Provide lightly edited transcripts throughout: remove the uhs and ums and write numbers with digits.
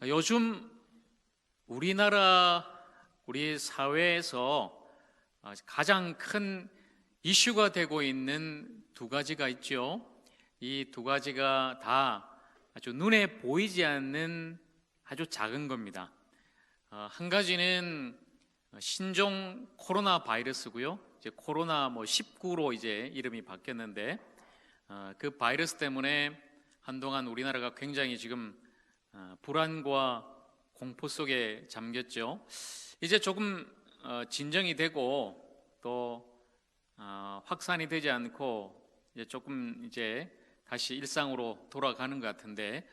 요즘 우리 사회에서 가장 큰 이슈가 되고 있는 두 가지가 있죠. 이 두 가지가 다 아주 눈에 보이지 않는 아주 작은 겁니다. 한 가지는 신종 코로나 바이러스고요. 이제 코로나 19로 이제 이름이 바뀌었는데 그 바이러스 때문에 한동안 우리나라가 굉장히 지금 불안과 공포 속에 잠겼죠. 이제 조금 진정이 되고 또 확산이 되지 않고 이제 조금 이제 다시 일상으로 돌아가는 것 같은데,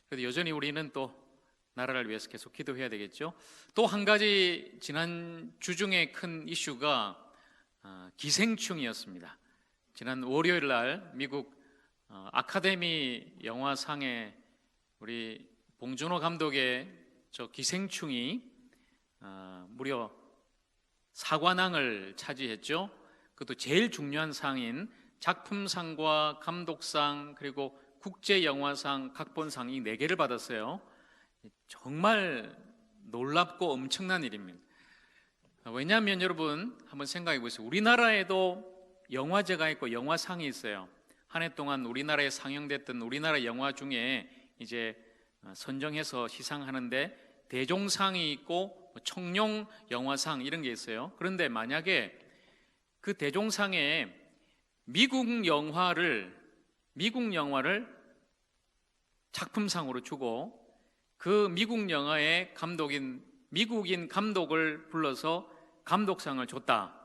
그래도 여전히 우리는 또 나라를 위해서 계속 기도해야 되겠죠. 또 한 가지 지난 주중에 큰 이슈가 기생충이었습니다. 지난 월요일 날 미국 아카데미 영화상에 우리 봉준호 감독의 저 기생충이 무려 사관왕을 차지했죠. 그것도 제일 중요한 상인 작품상과 감독상 그리고 국제영화상, 각본상 이 4개를 받았어요. 정말 놀랍고 엄청난 일입니다. 왜냐하면 여러분 한번 생각해 보세요. 우리나라에도 영화제가 있고 영화상이 있어요. 한 해 동안 우리나라에 상영됐던 우리나라 영화 중에 이제 선정해서 시상하는데 대종상이 있고 청룡 영화상 이런 게 있어요. 그런데 만약에 그 대종상에 미국 영화를 작품상으로 주고 그 미국 영화의 미국인 감독을 불러서 감독상을 줬다.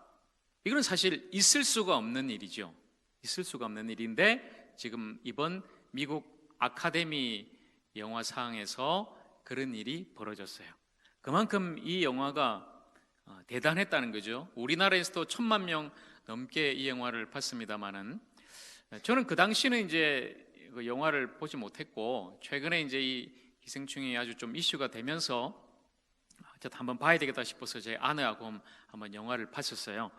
이건 사실 있을 수가 없는 일이죠. 있을 수가 없는 일인데 지금 이번 미국 아카데미 영화상에서 그런 일이 벌어졌어요. 그만큼 이 영화가 대단했다는 거죠. 우리나라에서도 1,000만 명 넘게 이 영화를 봤습니다만은, 저는 그 당시는 이제 그 영화를 보지 못했고 최근에 이제 이 기생충이 아주 좀 이슈가 되면서 한번 봐야 되겠다 싶어서 제 아내하고 한번 영화를 봤었어요.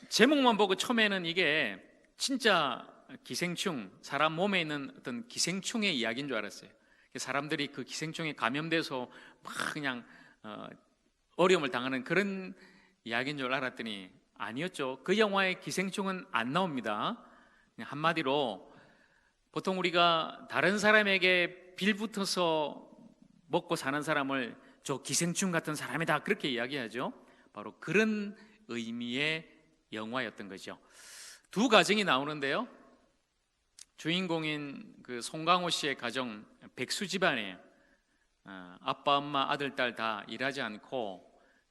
제목만 보고 처음에는 이게 진짜 기생충, 사람 몸에 있는 어떤 기생충의 이야기인 줄 알았어요. 사람들이 그 기생충에 감염돼서 막 그냥 어려움을 당하는 그런 이야기인 줄 알았더니 아니었죠. 그 영화에 기생충은 안 나옵니다. 그냥 한마디로 보통 우리가 다른 사람에게 빌붙어서 먹고 사는 사람을 저 기생충 같은 사람이다 그렇게 이야기하죠. 바로 그런 의미의 영화였던 거죠. 두 가정이 나오는데요. 주인공인 그 송강호 씨의 가정 백수 집안이에요. 아빠, 엄마, 아들, 딸 다 일하지 않고,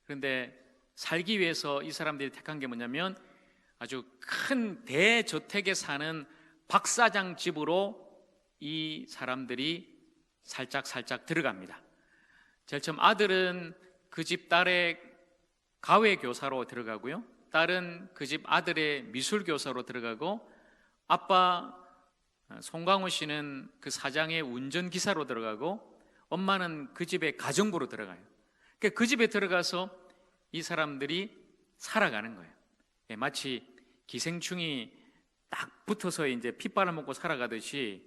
그런데 살기 위해서 이 사람들이 택한 게 뭐냐면 아주 큰 대저택에 사는 박사장 집으로 이 사람들이 살짝 들어갑니다. 제일 처음 아들은 그 집 딸의 가외교사로 들어가고요, 딸은 그 집 아들의 미술교사로 들어가고, 아빠 송강호 씨는 그 사장의 운전기사로 들어가고, 엄마는 그 집의 가정부로 들어가요. 그러니까 그 집에 들어가서 이 사람들이 살아가는 거예요. 마치 기생충이 딱 붙어서 이제 피 빨아먹고 살아가듯이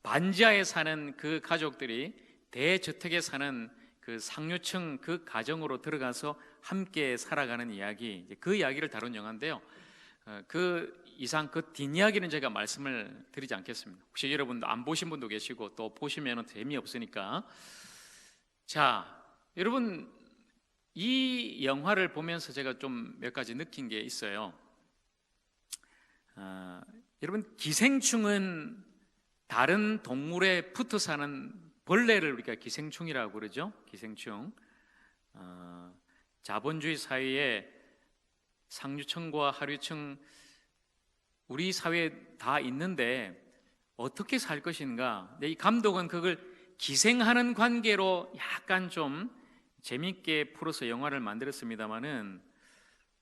반지하에 사는 그 가족들이 대저택에 사는 그 상류층 그 가정으로 들어가서 함께 살아가는 이야기, 그 이야기를 다룬 영화인데요. 그 이상 그 뒷이야기는 제가 말씀을 드리지 않겠습니다. 혹시 여러분도 안 보신 분도 계시고 또 보시면 재미없으니까. 자, 여러분 이 영화를 보면서 제가 좀 몇 가지 느낀 게 있어요. 여러분 기생충은 다른 동물에 붙어 사는 벌레를 우리가 기생충이라고 그러죠. 기생충. 자본주의 사회에 상류층과 하류층 우리 사회에 다 있는데 어떻게 살 것인가. 이 감독은 그걸 기생하는 관계로 약간 좀 재밌게 풀어서 영화를 만들었습니다만은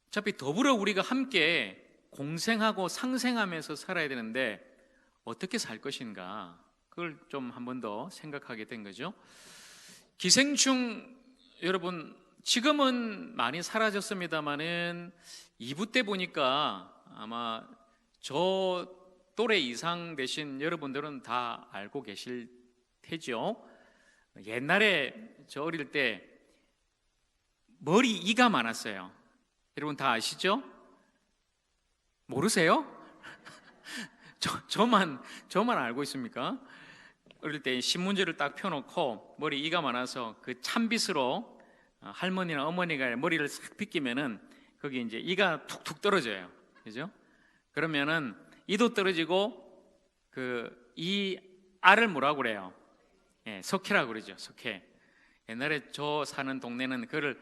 어차피 더불어 우리가 함께 공생하고 상생하면서 살아야 되는데 어떻게 살 것인가, 그걸 좀 한 번 더 생각하게 된 거죠. 기생충 여러분 지금은 많이 사라졌습니다만은 2부 때 보니까 아마 저 또래 이상 되신 여러분들은 다 알고 계실 테죠. 옛날에 저 어릴 때 머리 이가 많았어요. 여러분 다 아시죠? 모르세요? 저만 알고 있습니까? 어릴 때 신문지를 딱 펴놓고 머리 이가 많아서 그 찬빗으로 할머니나 어머니가 머리를 싹 빗기면은 거기 이제 이가 툭툭 떨어져요. 그죠? 그러면은 이도 떨어지고 그 이 알을 뭐라고 그래요? 예, 석회라고 그러죠. 석회. 옛날에 저 사는 동네는 그걸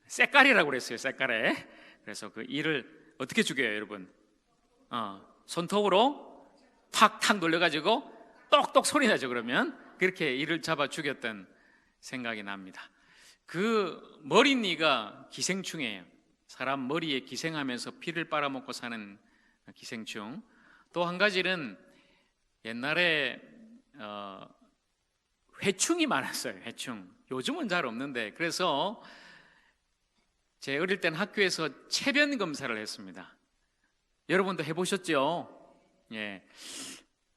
쇳깔이라고 그랬어요. 쇳깔에. 그래서 그 이를 어떻게 죽여요, 여러분? 손톱으로 탁탁 놀려가지고 똑똑 소리 나죠. 그러면 그렇게 이를 잡아 죽였던 생각이 납니다. 그 머리니가 기생충이에요. 사람 머리에 기생하면서 피를 빨아먹고 사는 기생충. 또 한 가지는 옛날에 회충이 많았어요. 회충. 요즘은 잘 없는데, 그래서 제 어릴 땐 학교에서 체변 검사를 했습니다. 여러분도 해보셨죠? 예.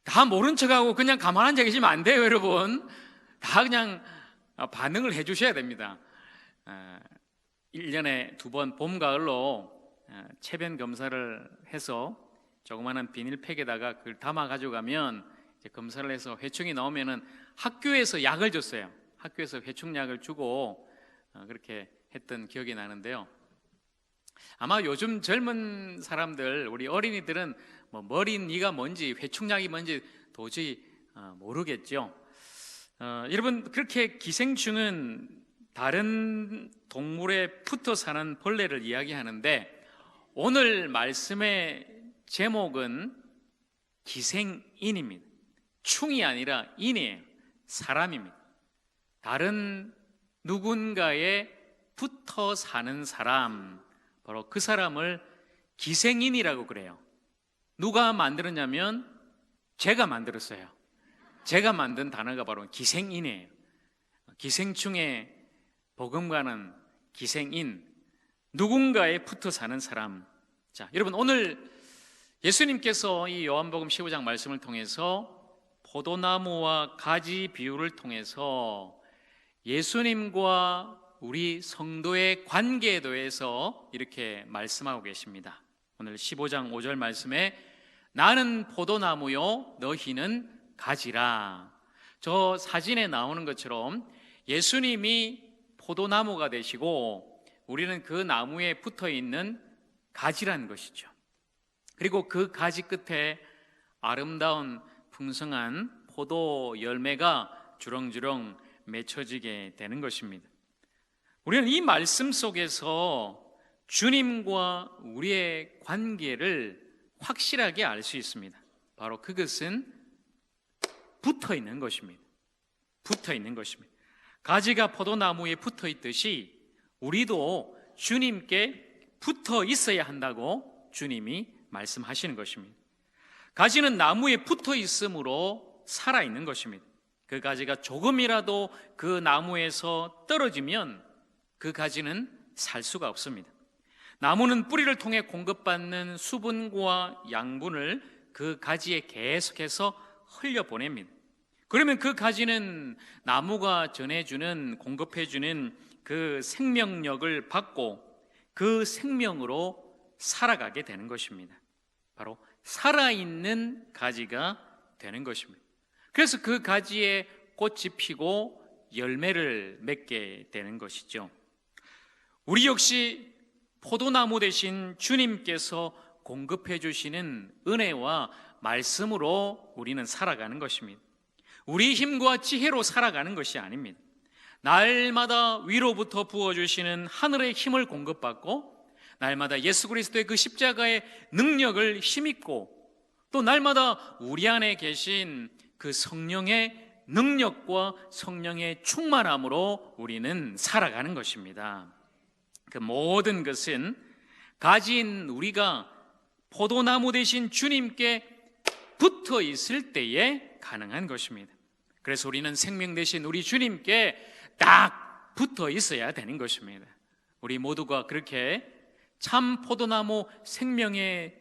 다 모른 척하고 그냥 가만 앉아 계시면 안 돼요, 여러분. 다 그냥 반응을 해주셔야 됩니다. 1년에 2번 봄, 가을로 체변 검사를 해서 조그마한 비닐팩에다가 그걸 담아 가져가면 이제 검사를 해서 회충이 나오면은 학교에서 약을 줬어요. 학교에서 회충약을 주고 그렇게 했던 기억이 나는데요. 아마 요즘 젊은 사람들, 우리 어린이들은 뭐 머리니가 뭔지 회충약이 뭔지 도저히 모르겠죠. 여러분, 그렇게 기생충은 다른 동물에 붙어 사는 벌레를 이야기하는데, 오늘 말씀의 제목은 기생인입니다. 충이 아니라 인이에요. 사람입니다. 다른 누군가에 붙어 사는 사람, 바로 그 사람을 기생인이라고 그래요. 누가 만들었냐면 제가 만들었어요. 제가 만든 단어가 바로 기생인이에요. 기생충의 버금가는 기생인, 누군가에 붙어 사는 사람. 자, 여러분, 오늘 예수님께서 이 요한복음 15장 말씀을 통해서 포도나무와 가지 비유를 통해서 예수님과 우리 성도의 관계에 대해서 이렇게 말씀하고 계십니다. 오늘 15장 5절 말씀에 나는 포도나무요 너희는 가지라. 저 사진에 나오는 것처럼 예수님이 포도나무가 되시고 우리는 그 나무에 붙어 있는 가지라는 것이죠. 그리고 그 가지 끝에 아름다운 풍성한 포도 열매가 주렁주렁 맺혀지게 되는 것입니다. 우리는 이 말씀 속에서 주님과 우리의 관계를 확실하게 알 수 있습니다. 바로 그것은 붙어 있는 것입니다. 붙어 있는 것입니다. 가지가 포도나무에 붙어 있듯이 우리도 주님께 붙어 있어야 한다고 주님이 말씀하시는 것입니다. 가지는 나무에 붙어 있으므로 살아있는 것입니다. 그 가지가 조금이라도 그 나무에서 떨어지면 그 가지는 살 수가 없습니다. 나무는 뿌리를 통해 공급받는 수분과 양분을 그 가지에 계속해서 흘려보냅니다. 그러면 그 가지는 나무가 전해주는, 공급해주는 그 생명력을 받고 그 생명으로 살아가게 되는 것입니다. 바로 살아있는 가지가 되는 것입니다. 그래서 그 가지에 꽃이 피고 열매를 맺게 되는 것이죠. 우리 역시 포도나무 대신 주님께서 공급해 주시는 은혜와 말씀으로 우리는 살아가는 것입니다. 우리 힘과 지혜로 살아가는 것이 아닙니다. 날마다 위로부터 부어주시는 하늘의 힘을 공급받고 날마다 예수 그리스도의 그 십자가의 능력을 힘입고 또 날마다 우리 안에 계신 그 성령의 능력과 성령의 충만함으로 우리는 살아가는 것입니다. 그 모든 것은 가진 우리가 포도나무 대신 주님께 붙어 있을 때에 가능한 것입니다. 그래서 우리는 생명 대신 우리 주님께 딱 붙어 있어야 되는 것입니다. 우리 모두가 그렇게 참 포도나무 생명의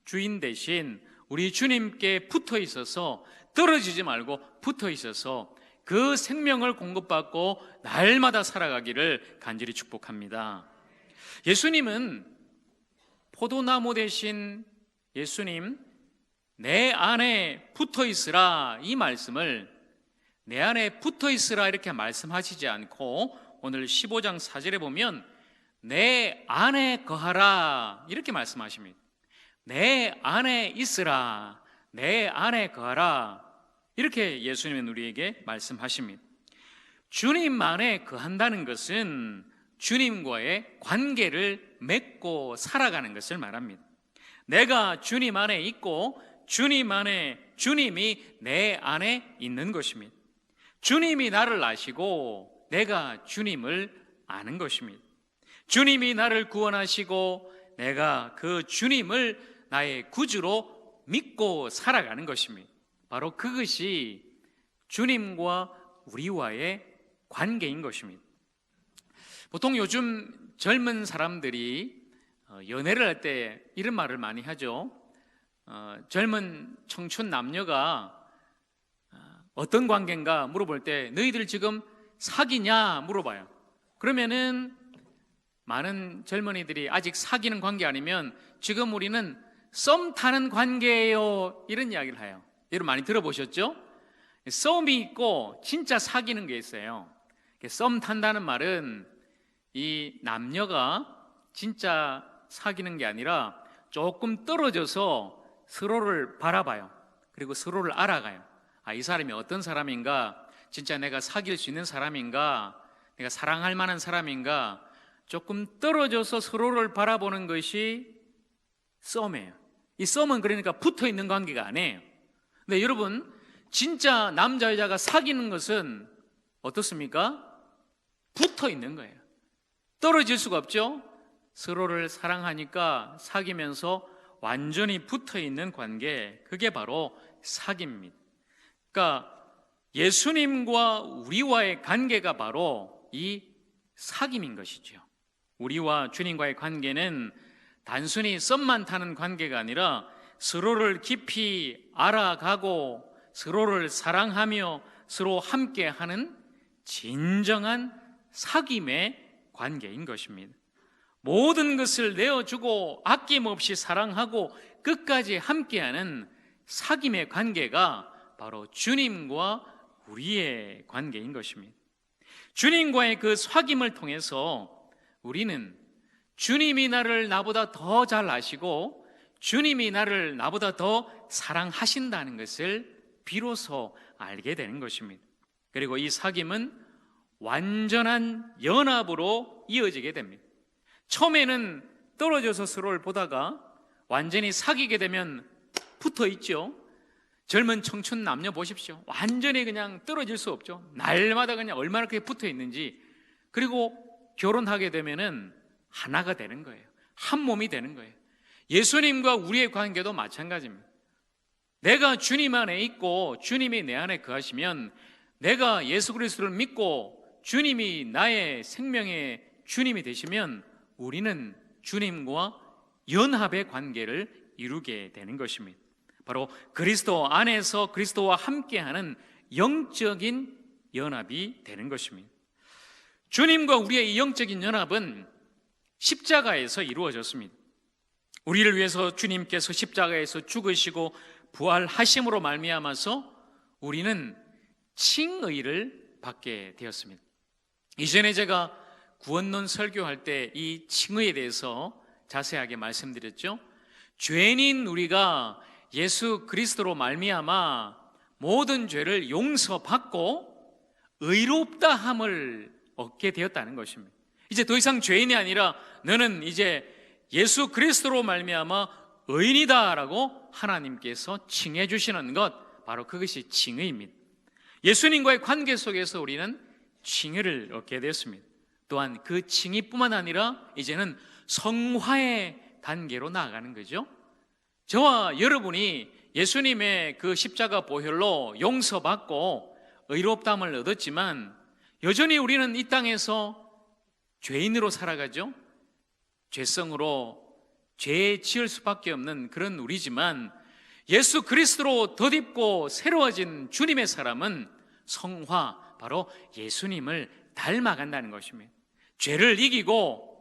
주인 대신 우리 주님께 붙어 있어서 떨어지지 말고 붙어 있어서 그 생명을 공급받고 날마다 살아가기를 간절히 축복합니다. 예수님은 포도나무 대신 예수님 내 안에 붙어 있으라, 이 말씀을 내 안에 붙어 있으라 이렇게 말씀하시지 않고 오늘 15장 4절에 보면 내 안에 거하라 이렇게 말씀하십니다. 내 안에 있으라, 내 안에 거하라, 이렇게 예수님은 우리에게 말씀하십니다. 주님 안에 거한다는 것은 주님과의 관계를 맺고 살아가는 것을 말합니다. 내가 주님 안에 있고 주님 안에 주님이 내 안에 있는 것입니다. 주님이 나를 아시고 내가 주님을 아는 것입니다. 주님이 나를 구원하시고 내가 그 주님을 나의 구주로 믿고 살아가는 것입니다. 바로 그것이 주님과 우리와의 관계인 것입니다. 보통 요즘 젊은 사람들이 연애를 할 때 이런 말을 많이 하죠. 젊은 청춘 남녀가 어떤 관계인가 물어볼 때 너희들 지금 사귀냐 물어봐요. 그러면은 많은 젊은이들이 아직 사귀는 관계 아니면 지금 우리는 썸 타는 관계예요, 이런 이야기를 해요. 여러분 많이 들어보셨죠? 썸이 있고 진짜 사귀는 게 있어요. 썸 탄다는 말은 이 남녀가 진짜 사귀는 게 아니라 조금 떨어져서 서로를 바라봐요. 그리고 서로를 알아가요. 이 사람이 어떤 사람인가, 진짜 내가 사귈 수 있는 사람인가, 내가 사랑할 만한 사람인가, 조금 떨어져서 서로를 바라보는 것이 썸이에요. 이 썸은 그러니까 붙어 있는 관계가 아니에요. 근데 여러분, 진짜 남자 여자가 사귀는 것은 어떻습니까? 붙어 있는 거예요. 떨어질 수가 없죠. 서로를 사랑하니까 사귀면서 완전히 붙어 있는 관계, 그게 바로 사귑입니다. 그러니까 예수님과 우리와의 관계가 바로 이 사귑인 것이죠. 우리와 주님과의 관계는 단순히 썸만 타는 관계가 아니라 서로를 깊이 알아가고 서로를 사랑하며 서로 함께하는 진정한 사귑의 관계인 것입니다. 모든 것을 내어주고 아낌없이 사랑하고 끝까지 함께하는 사귑의 관계가 바로 주님과 우리의 관계인 것입니다. 주님과의 그 사귑을 통해서 우리는 주님이 나를 나보다 더 잘 아시고 주님이 나를 나보다 더 사랑하신다는 것을 비로소 알게 되는 것입니다. 그리고 이 사귑은 완전한 연합으로 이어지게 됩니다. 처음에는 떨어져서 서로를 보다가 완전히 사귀게 되면 붙어 있죠. 젊은 청춘 남녀 보십시오. 완전히 그냥 떨어질 수 없죠. 날마다 그냥 얼마나 그렇게 붙어 있는지. 그리고 결혼하게 되면은 하나가 되는 거예요. 한 몸이 되는 거예요. 예수님과 우리의 관계도 마찬가지입니다. 내가 주님 안에 있고 주님이 내 안에 거하시면, 내가 예수 그리스도를 믿고 주님이 나의 생명의 주님이 되시면 우리는 주님과 연합의 관계를 이루게 되는 것입니다. 바로 그리스도 안에서 그리스도와 함께하는 영적인 연합이 되는 것입니다. 주님과 우리의 이 영적인 연합은 십자가에서 이루어졌습니다. 우리를 위해서 주님께서 십자가에서 죽으시고 부활하심으로 말미암아서 우리는 칭의를 받게 되었습니다. 이전에 제가 구원론 설교할 때 이 칭의에 대해서 자세하게 말씀드렸죠. 죄인인 우리가 예수 그리스도로 말미암아 모든 죄를 용서받고 의롭다함을 얻게 되었다는 것입니다. 이제 더 이상 죄인이 아니라 너는 이제 예수 그리스도로 말미암아 의인이다라고 하나님께서 칭해 주시는 것, 바로 그것이 칭의입니다. 예수님과의 관계 속에서 우리는 칭의를 얻게 되었습니다. 또한 그 칭의뿐만 아니라 이제는 성화의 단계로 나아가는 거죠. 저와 여러분이 예수님의 그 십자가 보혈로 용서받고 의롭다함을 얻었지만 여전히 우리는 이 땅에서 죄인으로 살아가죠. 죄성으로 죄에 지을 수밖에 없는 그런 우리지만 예수 그리스도로 덧입고 새로워진 주님의 사람은 성화, 바로 예수님을 닮아간다는 것입니다. 죄를 이기고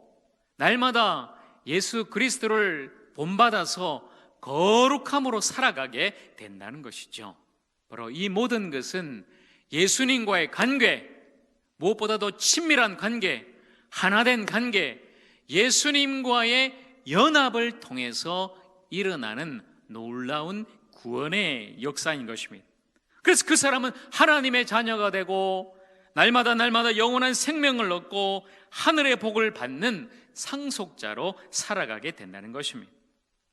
날마다 예수 그리스도를 본받아서 거룩함으로 살아가게 된다는 것이죠. 바로 이 모든 것은 예수님과의 관계, 무엇보다도 친밀한 관계, 하나된 관계, 예수님과의 연합을 통해서 일어나는 놀라운 구원의 역사인 것입니다. 그래서 그 사람은 하나님의 자녀가 되고 날마다 영원한 생명을 얻고 하늘의 복을 받는 상속자로 살아가게 된다는 것입니다.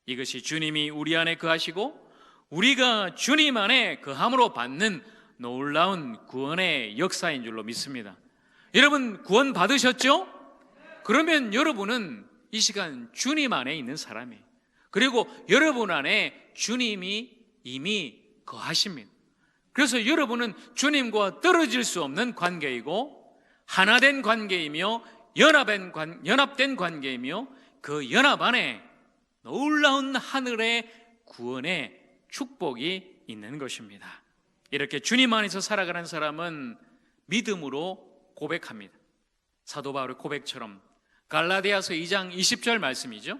이것이 주님이 우리 안에 거하시고 우리가 주님 안에 거함으로 받는 놀라운 구원의 역사인 줄로 믿습니다. 여러분 구원 받으셨죠? 그러면 여러분은 이 시간 주님 안에 있는 사람이에요. 그리고 여러분 안에 주님이 이미 거하십니다. 그래서 여러분은 주님과 떨어질 수 없는 관계이고 하나된 관계이며 연합된 관계이며 그 연합 안에 놀라운 하늘의 구원의 축복이 있는 것입니다. 이렇게 주님 안에서 살아가는 사람은 믿음으로 고백합니다. 사도 바울의 고백처럼 갈라디아서 2장 20절 말씀이죠.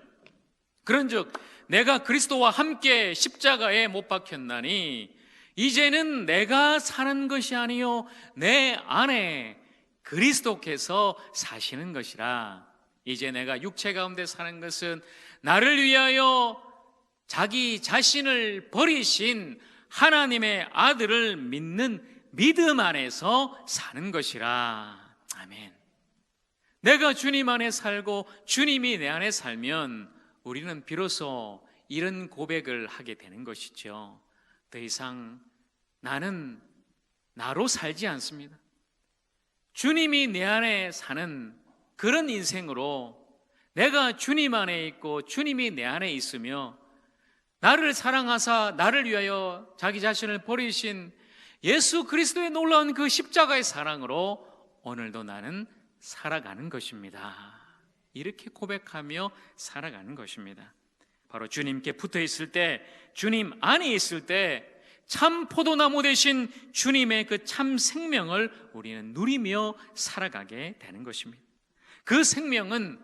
그런즉 내가 그리스도와 함께 십자가에 못 박혔나니 이제는 내가 사는 것이 아니요 내 안에 그리스도께서 사시는 것이라. 이제 내가 육체 가운데 사는 것은 나를 위하여 자기 자신을 버리신 하나님의 아들을 믿는 믿음 안에서 사는 것이라. 아멘. 내가 주님 안에 살고 주님이 내 안에 살면 우리는 비로소 이런 고백을 하게 되는 것이죠. 더 이상 나는 나로 살지 않습니다. 주님이 내 안에 사는 그런 인생으로 내가 주님 안에 있고 주님이 내 안에 있으며 나를 사랑하사 나를 위하여 자기 자신을 버리신 예수 그리스도의 놀라운 그 십자가의 사랑으로 오늘도 나는 살아가는 것입니다. 이렇게 고백하며 살아가는 것입니다. 바로 주님께 붙어 있을 때, 주님 안에 있을 때 참 포도나무 되신 주님의 그 참 생명을 우리는 누리며 살아가게 되는 것입니다. 그 생명은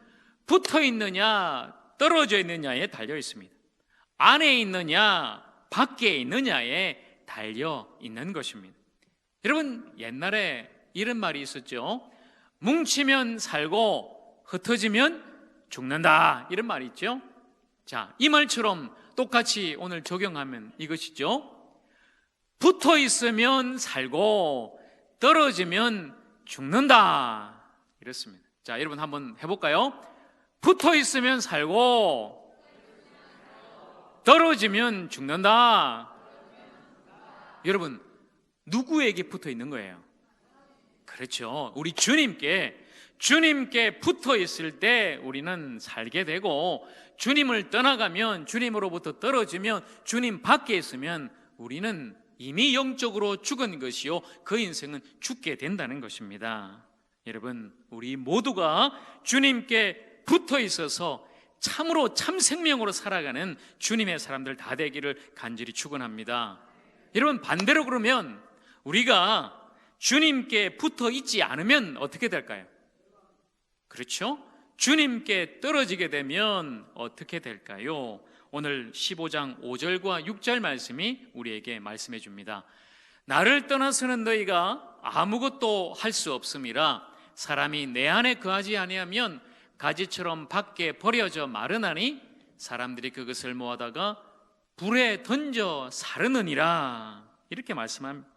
붙어 있느냐 떨어져 있느냐에 달려 있습니다. 안에 있느냐 밖에 있느냐에 달려 있는 것입니다. 여러분 옛날에 이런 말이 있었죠. 뭉치면 살고 흩어지면 죽는다, 이런 말이 있죠. 자, 이 말처럼 똑같이 오늘 적용하면 이것이죠. 붙어 있으면 살고 떨어지면 죽는다, 이렇습니다. 자, 여러분 한번 해볼까요? 붙어 있으면 살고 떨어지면 죽는다. 여러분 누구에게 붙어 있는 거예요? 그렇죠. 우리 주님께 붙어 있을 때 우리는 살게 되고, 주님을 떠나가면, 주님으로부터 떨어지면, 주님 밖에 있으면 우리는 이미 영적으로 죽은 것이요 그 인생은 죽게 된다는 것입니다. 여러분 우리 모두가 주님께 붙어 있어서 참으로 참 생명으로 살아가는 주님의 사람들 다 되기를 간절히 축원합니다. 여러분 반대로 그러면 우리가 주님께 붙어 있지 않으면 어떻게 될까요? 그렇죠? 주님께 떨어지게 되면 어떻게 될까요? 오늘 15장 5절과 6절 말씀이 우리에게 말씀해 줍니다. 나를 떠나서는 너희가 아무것도 할 수 없음이라. 사람이 내 안에 거하지 아니하면 가지처럼 밖에 버려져 마르나니 사람들이 그것을 모아다가 불에 던져 사르느니라. 이렇게 말씀합니다.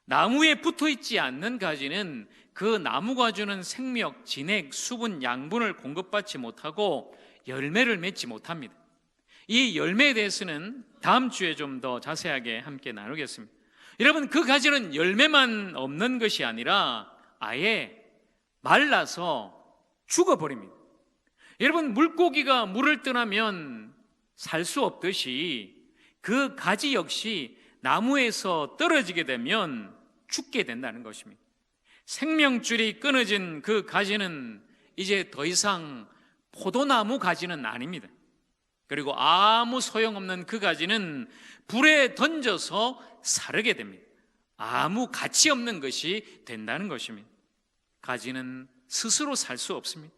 나무에 붙어 있지 않는 가지는 그 나무가 주는 생명, 진액, 수분, 양분을 공급받지 못하고 열매를 맺지 못합니다. 이 열매에 대해서는 다음 주에 좀 더 자세하게 함께 나누겠습니다. 여러분 그 가지는 열매만 없는 것이 아니라 아예 말라서 죽어버립니다. 여러분 물고기가 물을 떠나면 살 수 없듯이 그 가지 역시 나무에서 떨어지게 되면 죽게 된다는 것입니다. 생명줄이 끊어진 그 가지는 이제 더 이상 포도나무 가지는 아닙니다. 그리고 아무 소용없는 그 가지는 불에 던져서 사르게 됩니다. 아무 가치 없는 것이 된다는 것입니다. 가지는 스스로 살 수 없습니다.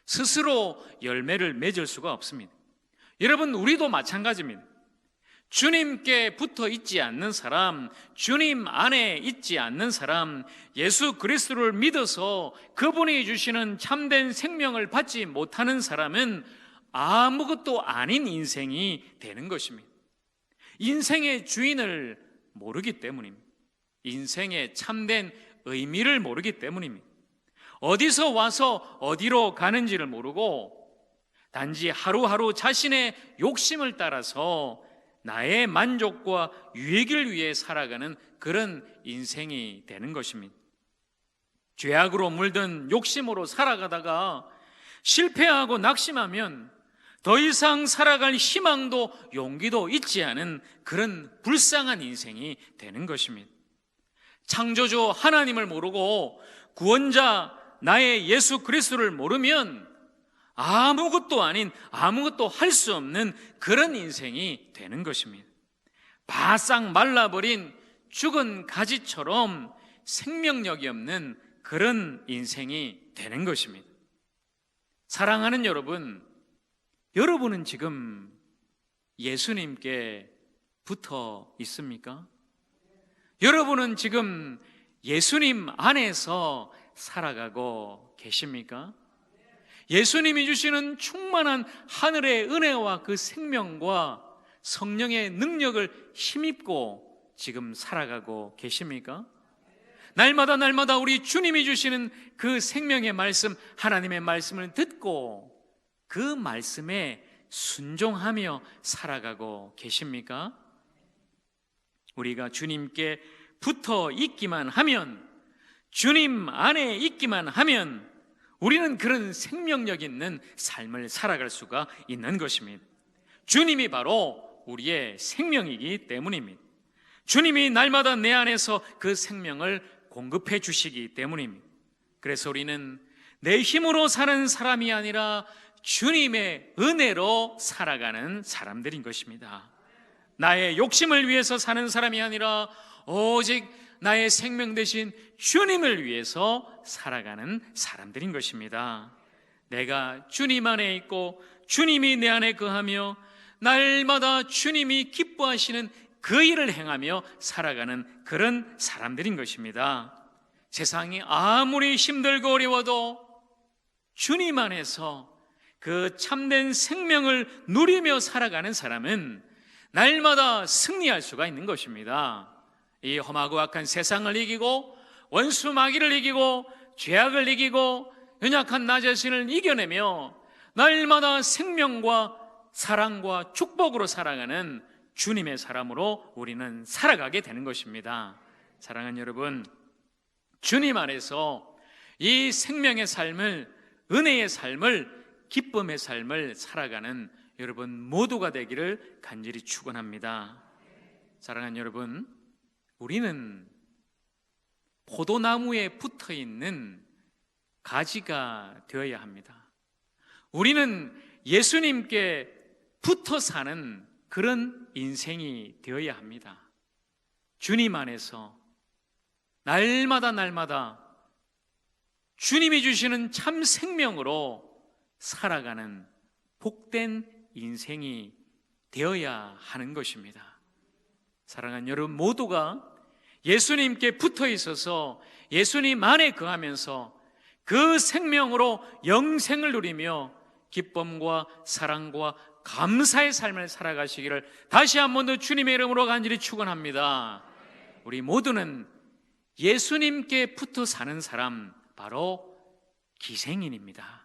스스로 열매를 맺을 수가 없습니다. 여러분, 우리도 마찬가지입니다. 주님께 붙어 있지 않는 사람, 주님 안에 있지 않는 사람, 예수 그리스도를 믿어서 그분이 주시는 참된 생명을 받지 못하는 사람은 아무것도 아닌 인생이 되는 것입니다. 인생의 주인을 모르기 때문입니다. 인생의 참된 의미를 모르기 때문입니다. 어디서 와서 어디로 가는지를 모르고 단지 하루하루 자신의 욕심을 따라서 나의 만족과 유익을 위해 살아가는 그런 인생이 되는 것입니다. 죄악으로 물든 욕심으로 살아가다가 실패하고 낙심하면 더 이상 살아갈 희망도 용기도 있지 않은 그런 불쌍한 인생이 되는 것입니다. 창조주 하나님을 모르고 구원자 나의 예수 그리스도를 모르면 아무것도 아닌, 아무것도 할 수 없는 그런 인생이 되는 것입니다. 바싹 말라버린 죽은 가지처럼 생명력이 없는 그런 인생이 되는 것입니다. 사랑하는 여러분, 여러분은 지금 예수님께 붙어 있습니까? 여러분은 지금 예수님 안에서 살아가고 계십니까? 예수님이 주시는 충만한 하늘의 은혜와 그 생명과 성령의 능력을 힘입고 지금 살아가고 계십니까? 날마다 우리 주님이 주시는 그 생명의 말씀, 하나님의 말씀을 듣고 그 말씀에 순종하며 살아가고 계십니까? 우리가 주님께 붙어 있기만 하면, 주님 안에 있기만 하면 우리는 그런 생명력 있는 삶을 살아갈 수가 있는 것입니다. 주님이 바로 우리의 생명이기 때문입니다. 주님이 날마다 내 안에서 그 생명을 공급해 주시기 때문입니다. 그래서 우리는 내 힘으로 사는 사람이 아니라 주님의 은혜로 살아가는 사람들인 것입니다. 나의 욕심을 위해서 사는 사람이 아니라 오직 나의 생명 대신 주님을 위해서 살아가는 사람들인 것입니다. 내가 주님 안에 있고 주님이 내 안에 거하며 날마다 주님이 기뻐하시는 그 일을 행하며 살아가는 그런 사람들인 것입니다. 세상이 아무리 힘들고 어려워도 주님 안에서 그 참된 생명을 누리며 살아가는 사람은 날마다 승리할 수가 있는 것입니다. 이 험하고 악한 세상을 이기고 원수 마귀를 이기고 죄악을 이기고 연약한 나 자신을 이겨내며 날마다 생명과 사랑과 축복으로 살아가는 주님의 사람으로 우리는 살아가게 되는 것입니다. 사랑하는 여러분, 주님 안에서 이 생명의 삶을, 은혜의 삶을, 기쁨의 삶을 살아가는 여러분 모두가 되기를 간절히 축원합니다. 사랑하는 여러분, 우리는 포도나무에 붙어 있는 가지가 되어야 합니다. 우리는 예수님께 붙어 사는 그런 인생이 되어야 합니다. 주님 안에서 날마다 주님이 주시는 참 생명으로 살아가는 복된 인생이 되어야 하는 것입니다. 사랑하는 여러분 모두가 예수님께 붙어 있어서 예수님 안에 거하면서 그 생명으로 영생을 누리며 기쁨과 사랑과 감사의 삶을 살아가시기를 다시 한 번 더 주님의 이름으로 간절히 축원합니다. 우리 모두는 예수님께 붙어 사는 사람, 바로 기생인입니다.